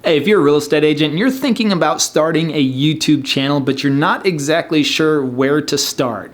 Hey, if you're a real estate agent and you're thinking about starting a YouTube channel, but you're not exactly sure where to start,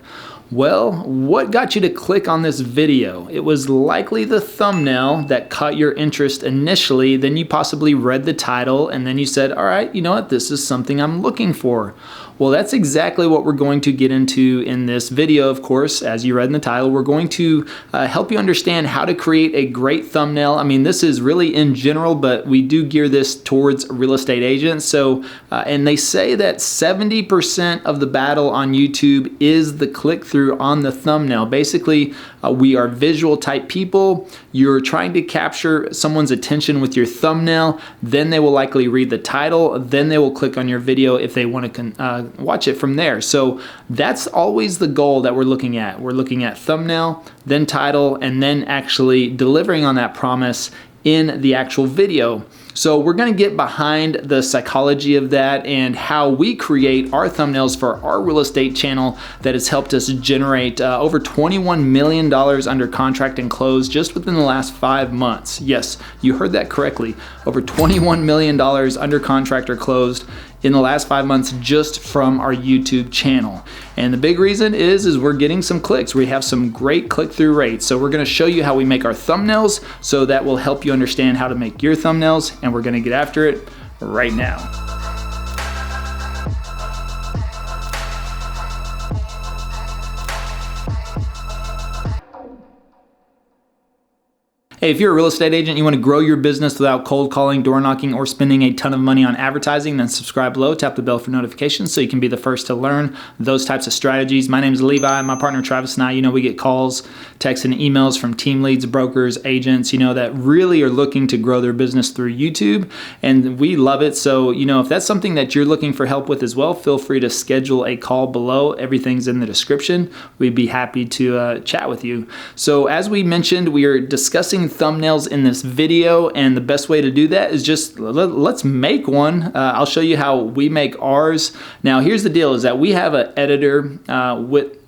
well, what got you to click on this video? It was likely the thumbnail that caught your interest initially, then you possibly read the title, and then you said, all right, you know what, this is something I'm looking for. Well, that's exactly what we're going to get into in this video, of course. As you read in the title, we're going to help you understand how to create a great thumbnail. I mean, this is really in general, but we do gear this towards real estate agents. So, and they say that 70% of the battle on YouTube is the click-through on the thumbnail. Basically, we are visual type people. You're trying to capture someone's attention with your thumbnail, then they will likely read the title, then they will click on your video if they want to watch it from there. So that's always the goal that we're looking at. We're looking at thumbnail, then title, and then actually delivering on that promise in the actual video. So we're going to get behind the psychology of that and how we create our thumbnails for our real estate channel that has helped us generate over $21 million under contract and close just within the last 5 months. Yes, you heard that correctly. Over $21 million under contract or closed in the last 5 months just from our YouTube channel. And the big reason is we're getting some clicks. We have some great click-through rates. So we're gonna show you how we make our thumbnails, so that will help you understand how to make your thumbnails, and we're gonna get after it right now. Hey, if you're a real estate agent, you want to grow your business without cold calling, door knocking, or spending a ton of money on advertising, then subscribe below, tap the bell for notifications so you can be the first to learn those types of strategies. My name is Levi. My partner Travis and I, we get calls, texts, and emails from team leads, brokers, agents, that really are looking to grow their business through YouTube, and we love it. So, if that's something that you're looking for help with as well, feel free to schedule a call below. Everything's in the description. We'd be happy to chat with you. So as we mentioned, we are discussing thumbnails in this video, and the best way to do that is just let's make one. I'll show you how we make ours. Now here's the deal, is that we have an editor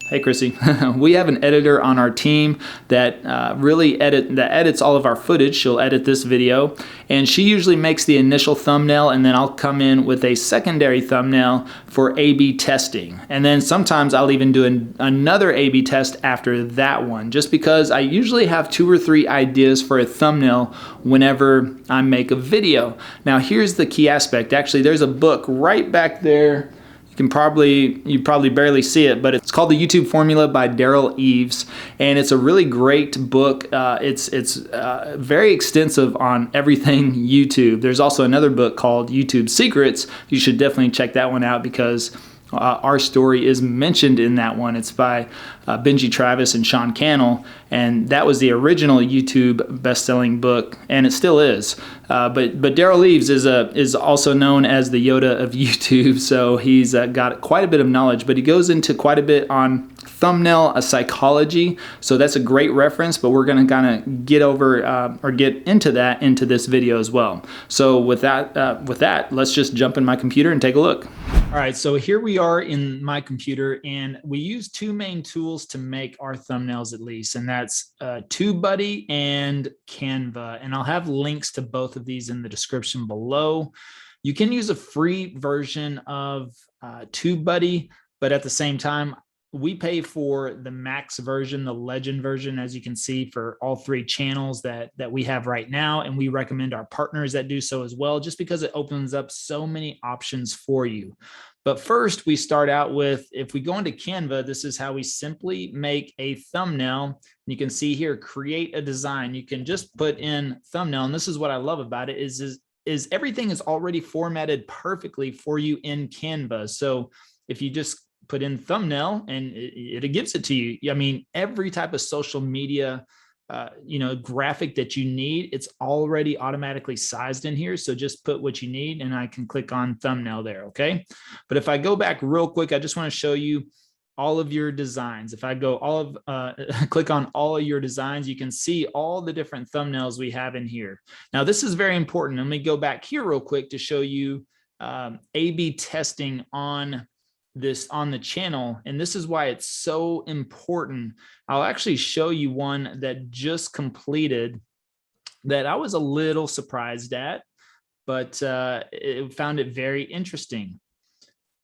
Hey Chrissy, we have an editor on our team that edits all of our footage. She'll edit this video, and she usually makes the initial thumbnail, and then I'll come in with a secondary thumbnail for A/B testing. And then sometimes I'll even do another A/B test after that one, just because I usually have 2 or 3 ideas for a thumbnail whenever I make a video. Now here's the key aspect. Actually, there's a book right back there. You probably barely see it, but it's called The YouTube Formula by Daryl Eves, and it's a really great book. It's very extensive on everything YouTube. There's also another book called YouTube Secrets. You should definitely check that one out, because our story is mentioned in that one. It's by Benji Travis and Sean Cannell, and that was the original YouTube best-selling book, and it still is. But Daryl Eves is also known as the Yoda of YouTube, so he's got quite a bit of knowledge, but he goes into quite a bit on thumbnail psychology, so that's a great reference, but we're going to kind of get into this video as well. So with that, let's just jump in my computer and take a look. All right, so here we are in my computer, and we use 2 main tools to make our thumbnails, at least, and that's TubeBuddy and Canva, and I'll have links to both of these in the description below. You can use a free version of TubeBuddy, but at the same time, we pay for the max version, the legend version, as you can see, for all 3 channels that we have right now. And we recommend our partners that do so as well, just because it opens up so many options for you. But first, we start out with, if we go into Canva, this is how we simply make a thumbnail. You can see here, create a design. You can just put in thumbnail. And this is what I love about it is everything is already formatted perfectly for you in Canva. So if you just put in thumbnail and it gives it to you. I mean, every type of social media, graphic that you need, it's already automatically sized in here. So just put what you need, and I can click on thumbnail there. Okay. But if I go back real quick, I just want to show you all of your designs. If I go click on all of your designs, you can see all the different thumbnails we have in here. Now, this is very important. Let me go back here real quick to show you A/B testing on the channel, and this is why it's so important. I'll actually show you one that just completed that I was a little surprised at. but it found it very interesting.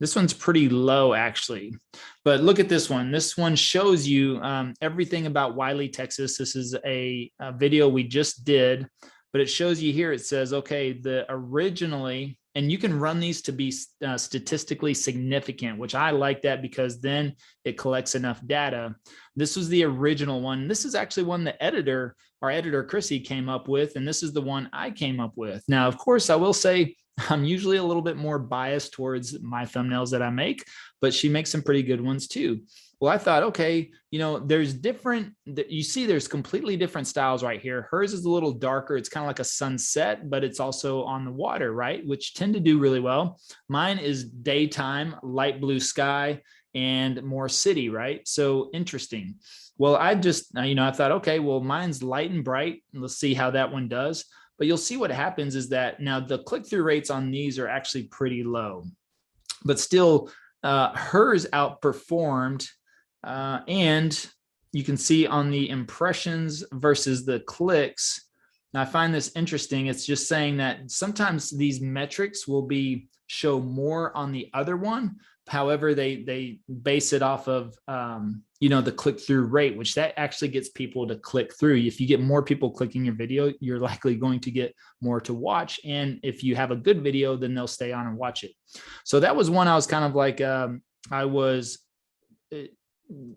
This one's pretty low actually, but look at this one. This one shows you everything about Wylie, Texas. This is a video we just did, but it shows you here. It says, okay, the originally, and you can run these to be statistically significant, which I like that because then it collects enough data. This was the original one. This is actually one the editor, our editor Chrissy, came up with, and this is the one I came up with. Now, of course, I will say I'm usually a little bit more biased towards my thumbnails that I make, but she makes some pretty good ones too. Well, I thought, okay, you know, there's different, you see there's completely different styles right here. Hers is a little darker. It's kind of like a sunset, but it's also on the water, right? Which tend to do really well. Mine is daytime, light blue sky, and more city, right? So interesting. Well, I just, you know, I thought, okay, well, mine's light and bright. Let's see how that one does. But you'll see what happens is that now the click-through rates on these are actually pretty low, but still hers outperformed. And you can see on the impressions versus the clicks. Now I find this interesting. It's just saying that sometimes these metrics will show more on the other one. However, they base it off of, you know, the click-through rate, which that actually gets people to click through. If you get more people clicking your video, you're likely going to get more to watch. And if you have a good video, then they'll stay on and watch it. So that was one I was kind of like, I was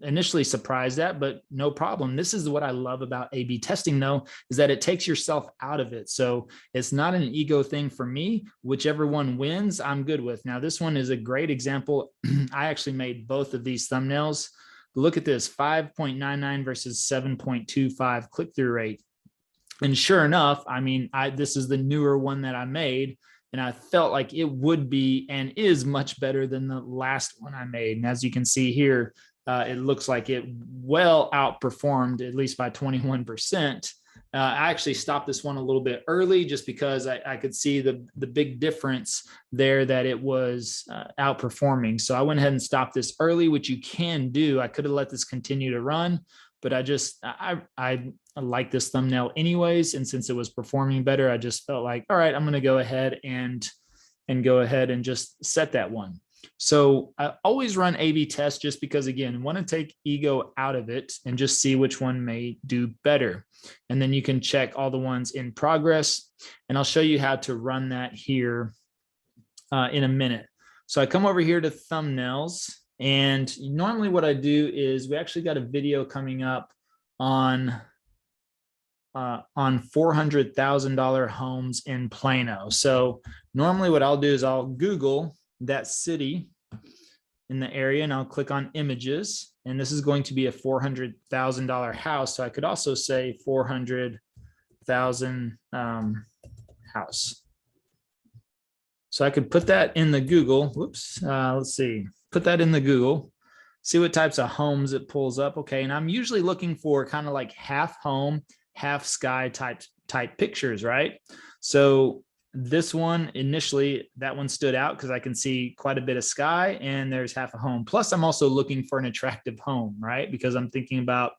initially surprised at, but no problem. This is what I love about A/B testing though, is that it takes yourself out of it. So it's not an ego thing for me. Whichever one wins, I'm good with. Now, this one is a great example. I actually made both of these thumbnails. Look at this, 5.99 versus 7.25 click-through rate. And sure enough, I mean, this is the newer one that I made, and I felt like it would be and is much better than the last one I made. And as you can see here, it looks like it well outperformed, at least by 21%. I actually stopped this one a little bit early just because I could see the big difference there that it was outperforming. So I went ahead and stopped this early, which you can do. I could have let this continue to run, but I like this thumbnail anyways. And since it was performing better, I just felt like, all right, I'm going to go ahead and go ahead and just set that one. So I always run A/B tests just because, again, I want to take ego out of it and just see which one may do better. And then you can check all the ones in progress. And I'll show you how to run that here in a minute. So I come over here to thumbnails. And normally what I do is we actually got a video coming up on $400,000 homes in Plano. So normally what I'll do is I'll Google that city in the area and I'll click on images, and this is going to be a $400,000 house. So I could also say 400,000 house. So I could put that in the Google. Whoops. Let's see. Put that in the Google. See what types of homes it pulls up. Okay, and I'm usually looking for kind of like half home, half sky type pictures, right? So this one initially, that one stood out because I can see quite a bit of sky and there's half a home. Plus, I'm also looking for an attractive home, right? Because I'm thinking about,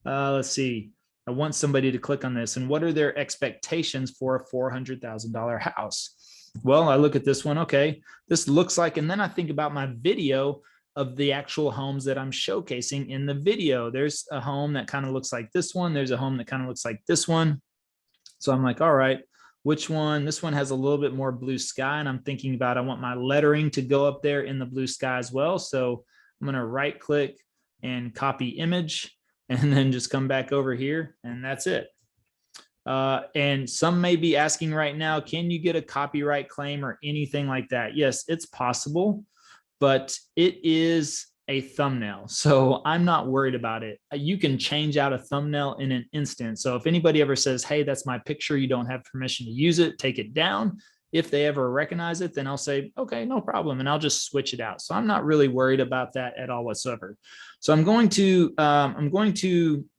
let's see, I want somebody to click on this and what are their expectations for a $400,000 house? Well, I look at this one. Okay, this looks like, and then I think about my video of the actual homes that I'm showcasing in the video. There's a home that kind of looks like this one. There's a home that kind of looks like this one. So I'm like, all right, which one? This one has a little bit more blue sky, and I'm thinking about, I want my lettering to go up there in the blue sky as well. So I'm going to right click and copy image and then just come back over here, and that's it. And some may be asking right now, can you get a copyright claim or anything like that? Yes, it's possible, but it is a thumbnail. So I'm not worried about it. You can change out a thumbnail in an instant. So if anybody ever says, hey, that's my picture, you don't have permission to use it, take it down. If they ever recognize it, then I'll say, okay, no problem. And I'll just switch it out. So I'm not really worried about that at all whatsoever. So I'm going to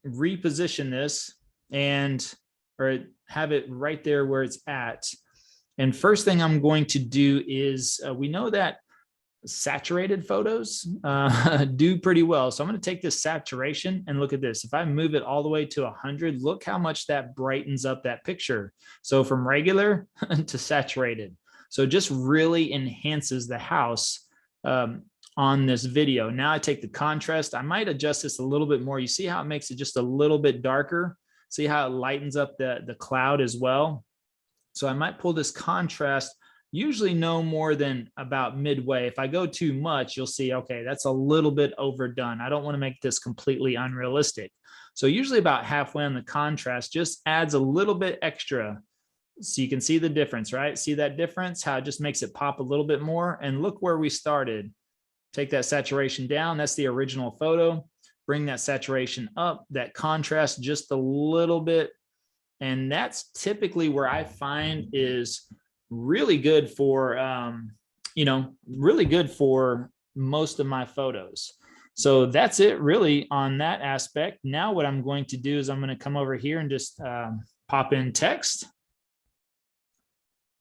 reposition this or have it right there where it's at. And first thing I'm going to do is we know that saturated photos do pretty well. So I'm going to take this saturation and look at this. If I move it all the way to 100, look how much that brightens up that picture. So from regular to saturated. So it just really enhances the house on this video. Now I take the contrast. I might adjust this a little bit more. You see how it makes it just a little bit darker? See how it lightens up the cloud as well? So I might pull this contrast usually no more than about midway. If I go too much, you'll see, okay, that's a little bit overdone. I don't want to make this completely unrealistic. So usually about halfway on the contrast just adds a little bit extra. So you can see the difference, right? See that difference, how it just makes it pop a little bit more. And look where we started. Take that saturation down. That's the original photo. Bring that saturation up, that contrast just a little bit. And that's typically where I find is really good for, really good for most of my photos. So that's it really on that aspect. Now what I'm going to do is I'm going to come over here and just pop in text.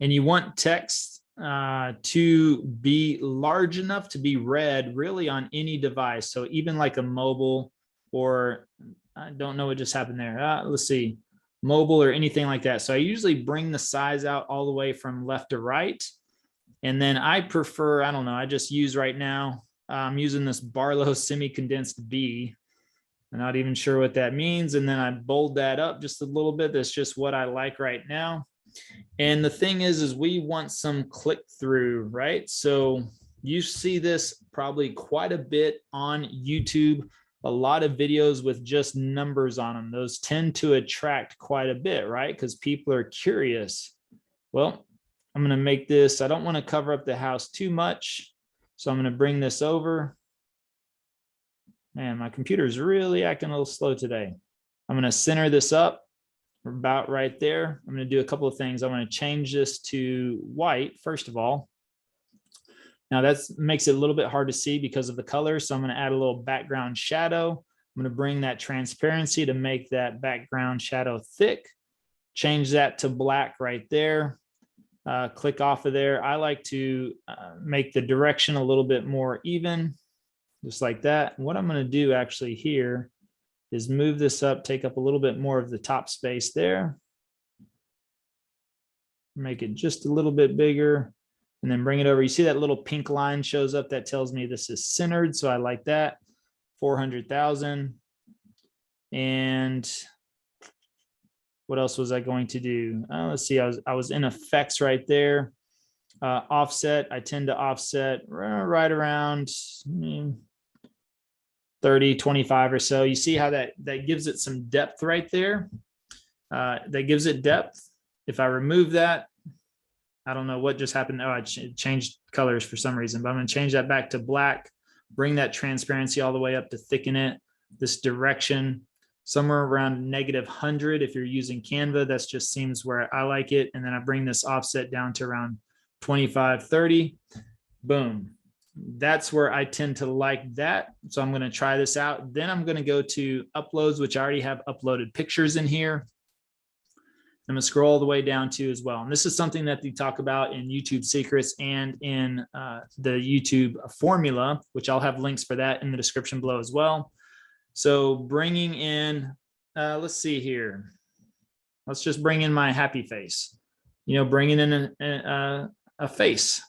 And you want text to be large enough to be read really on any device. So even like a mobile, or I don't know what just happened there. Let's see. Mobile or anything like that. So I usually bring the size out all the way from left to right. And then I prefer, I don't know, I just use right now, I'm using this Barlow semi-condensed B. I'm not even sure what that means. And then I bold that up just a little bit. That's just what I like right now. And the thing is we want some click through, right? So you see this probably quite a bit on YouTube. A lot of videos with just numbers on them. Those tend to attract quite a bit, right? Because people are curious. Well, I'm going to make this, I don't want to cover up the house too much. So I'm going to bring this over. Man, my computer is really acting a little slow today. I'm going to center this up about right there. I'm going to do a couple of things. I'm going to change this to white, first of all. Now that makes it a little bit hard to see because of the color. So I'm going to add a little background shadow. I'm going to bring that transparency to make that background shadow thick. Change that to black right there. Click off of there. I like to make the direction a little bit more even, just like that. And what I'm going to do actually here is move this up, take up a little bit more of the top space there. Make it just a little bit bigger. And then bring it over. You see that little pink line shows up. That tells me this is centered. So I like that. 400,000. And what else was I going to do? Let's see. I was in effects right there. Offset. I tend to offset right around 30, 25 or so. You see how that gives it some depth right there. That gives it depth. If I remove that, I don't know what just happened. Oh, I changed colors for some reason, but I'm going to change that back to black, bring that transparency all the way up to thicken it. This direction, somewhere around -100. If you're using Canva, that's just seems where I like it. And then I bring this offset down to around 25, 30. Boom. That's where I tend to like that. So I'm going to try this out. Then I'm going to go to uploads, which I already have uploaded pictures in here. I'm going to scroll all the way down to as well. And this is something that they talk about in YouTube Secrets and in the YouTube formula, which I'll have links for that in the description below as well. So bringing in, let's see here. Let's just bring in my happy face, bringing in a face.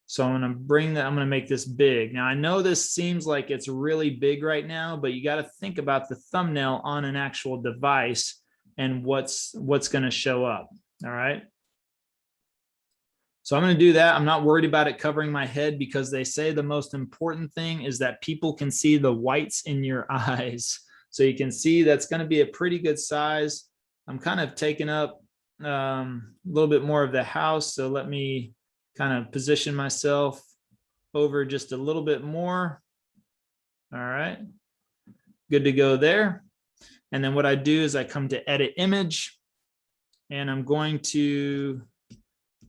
So I'm going to bring that, I'm going to make this big. Now I know this seems like it's really big right now, but you got to think about the thumbnail on an actual device and what's going to show up. All right. So I'm going to do that. I'm not worried about it covering my head because they say the most important thing is that people can see the whites in your eyes. So you can see that's going to be a pretty good size. I'm kind of taking up a little bit more of the house. So let me kind of position myself over just a little bit more. All right. Good to go there. And then what I do is I come to edit image and I'm going to,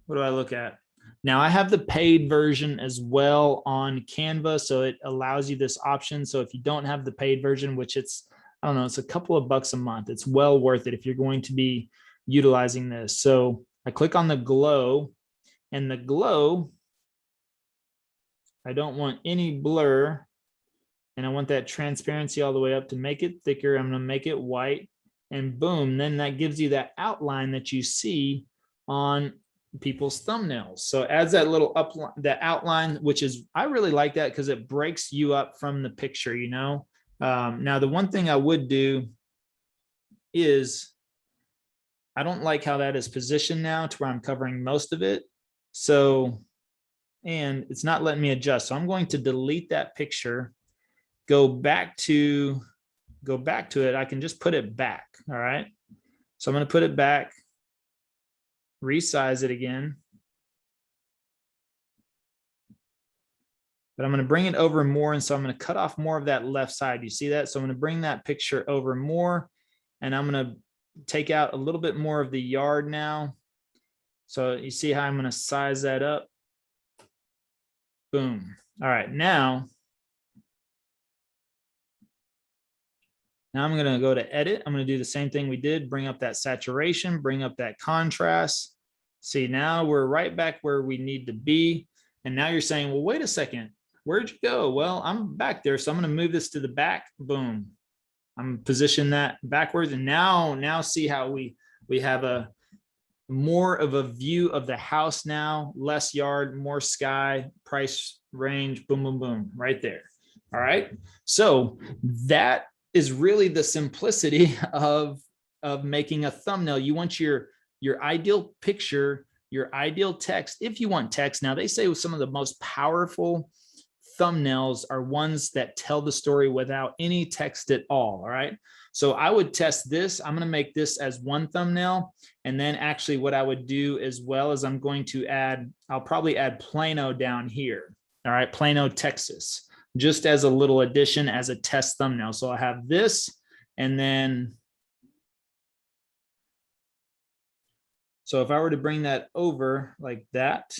what do I look at? Now I have the paid version as well on Canva. So it allows you this option. So if you don't have the paid version, which it's, I don't know, it's a couple of bucks a month. It's well worth it if you're going to be utilizing this. So I click on the glow, and the glow I don't want any blur. And I want that transparency all the way up to make it thicker. I'm going to make it white, and boom. Then that gives you that outline that you see on people's thumbnails. So as that little that outline, which is, I really like that because it breaks you up from the picture, you know. Now, the one thing I would do is, I don't like how that is positioned now to where I'm covering most of it. So, and it's not letting me adjust. So I'm going to delete that picture, go back to it. I can just put it back. All right. So I'm going to put it back, resize it again. But I'm going to bring it over more. And so I'm going to cut off more of that left side. You see that? So I'm going to bring that picture over more, and I'm going to take out a little bit more of the yard now. So you see how I'm going to size that up. Boom. All right. Now I'm going to go to edit. I'm going to do the same thing we did, bring up that saturation, bring up that contrast. See, now we're right back where we need to be. And now you're saying, well, wait a second, where'd you go? Well, I'm back there. So I'm going to move this to the back. Boom. I'm positioning that backwards. And now see how we have a more of a view of the house now, less yard, more sky, price range, boom, boom, boom, right there. All right. So that is really the simplicity of making a thumbnail. You want your ideal picture, your ideal text. If you want text, now they say some of the most powerful thumbnails are ones that tell the story without any text at all. All right. So I would test this. I'm going to make this as one thumbnail. And then actually what I would do as well is I'm going to I'll probably add Plano down here. All right. Plano, Texas, just as a little addition as a test thumbnail. So I have this, and then, so if I were to bring that over like that,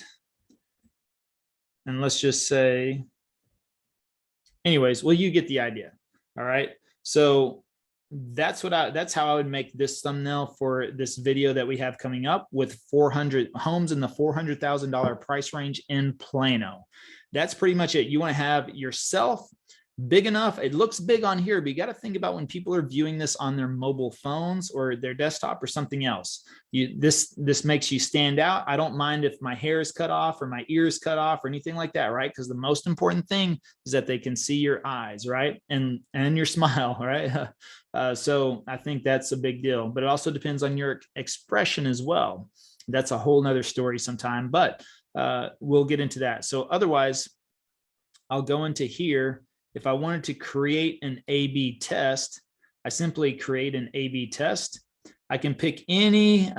and let's just say, anyways, well, you get the idea. All right. So that's how I would make this thumbnail for this video that we have coming up with 400 homes in the $400,000 price range in Plano. That's pretty much it. You want to have yourself big enough. It looks big on here, but you got to think about when people are viewing this on their mobile phones or their desktop or something else. This makes you stand out. I don't mind if my hair is cut off or my ears cut off or anything like that, right? Because the most important thing is that they can see your eyes, right? And your smile, right? So I think that's a big deal, but it also depends on your expression as well. That's a whole nother story sometime, but we'll get into that. So otherwise, I'll go into here. If I wanted to create an A/B test, I simply create an A/B test. I can pick any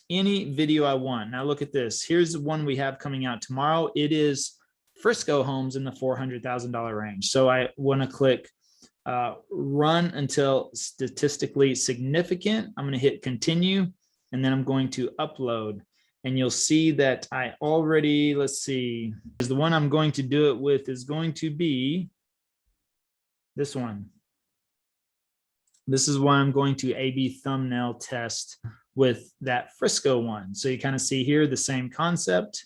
video I want. Now look at this. Here's the one we have coming out tomorrow. It is Frisco homes in the $400,000 range. So I want to click run until statistically significant. I'm going to hit continue, and then I'm going to upload. And you'll see that I already, let's see, the one I'm going to do it with is going to be this one. This is why I'm going to A/B thumbnail test with that Frisco one. So you kind of see here the same concept,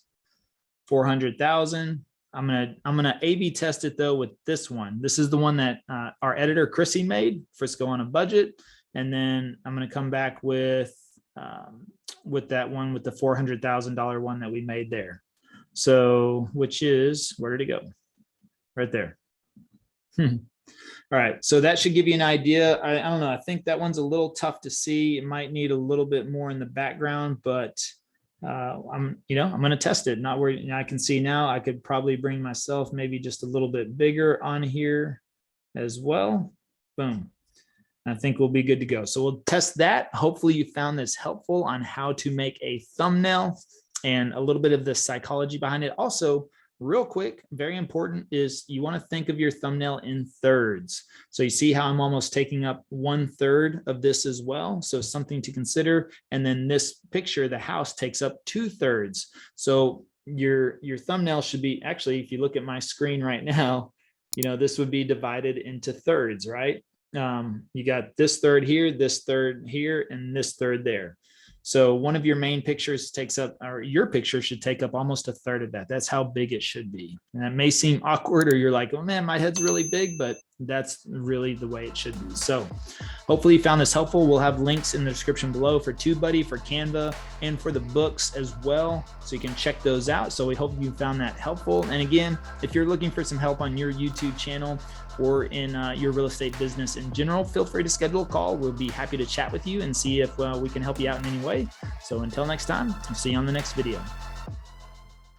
400,000. I'm gonna A/B test it though with this one. This is the one that our editor Chrissy made, Frisco on a budget, and then I'm gonna come back with that one with the $400,000 one that we made there. So, which is, where did it go? Right there. All right, so that should give you an idea. I don't know. I think that one's a little tough to see. It might need a little bit more in the background, but I'm going to test it. Not where I can see now. I could probably bring myself maybe just a little bit bigger on here as well. Boom. I think we'll be good to go. So we'll test that. Hopefully you found this helpful on how to make a thumbnail and a little bit of the psychology behind it. Also, real quick, very important is you want to think of your thumbnail in thirds. So you see how I'm almost taking up 1/3 of this as well. So something to consider. And then this picture, the house, takes up 2/3. So your thumbnail should be, actually, if you look at my screen right now, this would be divided into thirds, right? You got this third here, and this third there. So one of your main pictures takes up, or your picture should take up almost a third of that. That's how big it should be. And that may seem awkward, or you're like, oh man, my head's really big, but that's really the way it should be. So hopefully you found this helpful. We'll have links in the description below for TubeBuddy, for Canva, and for the books as well. So you can check those out. So we hope you found that helpful. And again, if you're looking for some help on your YouTube channel or in your real estate business in general, feel free to schedule a call. We'll be happy to chat with you and see if we can help you out in any way. So until next time, I'll see you on the next video.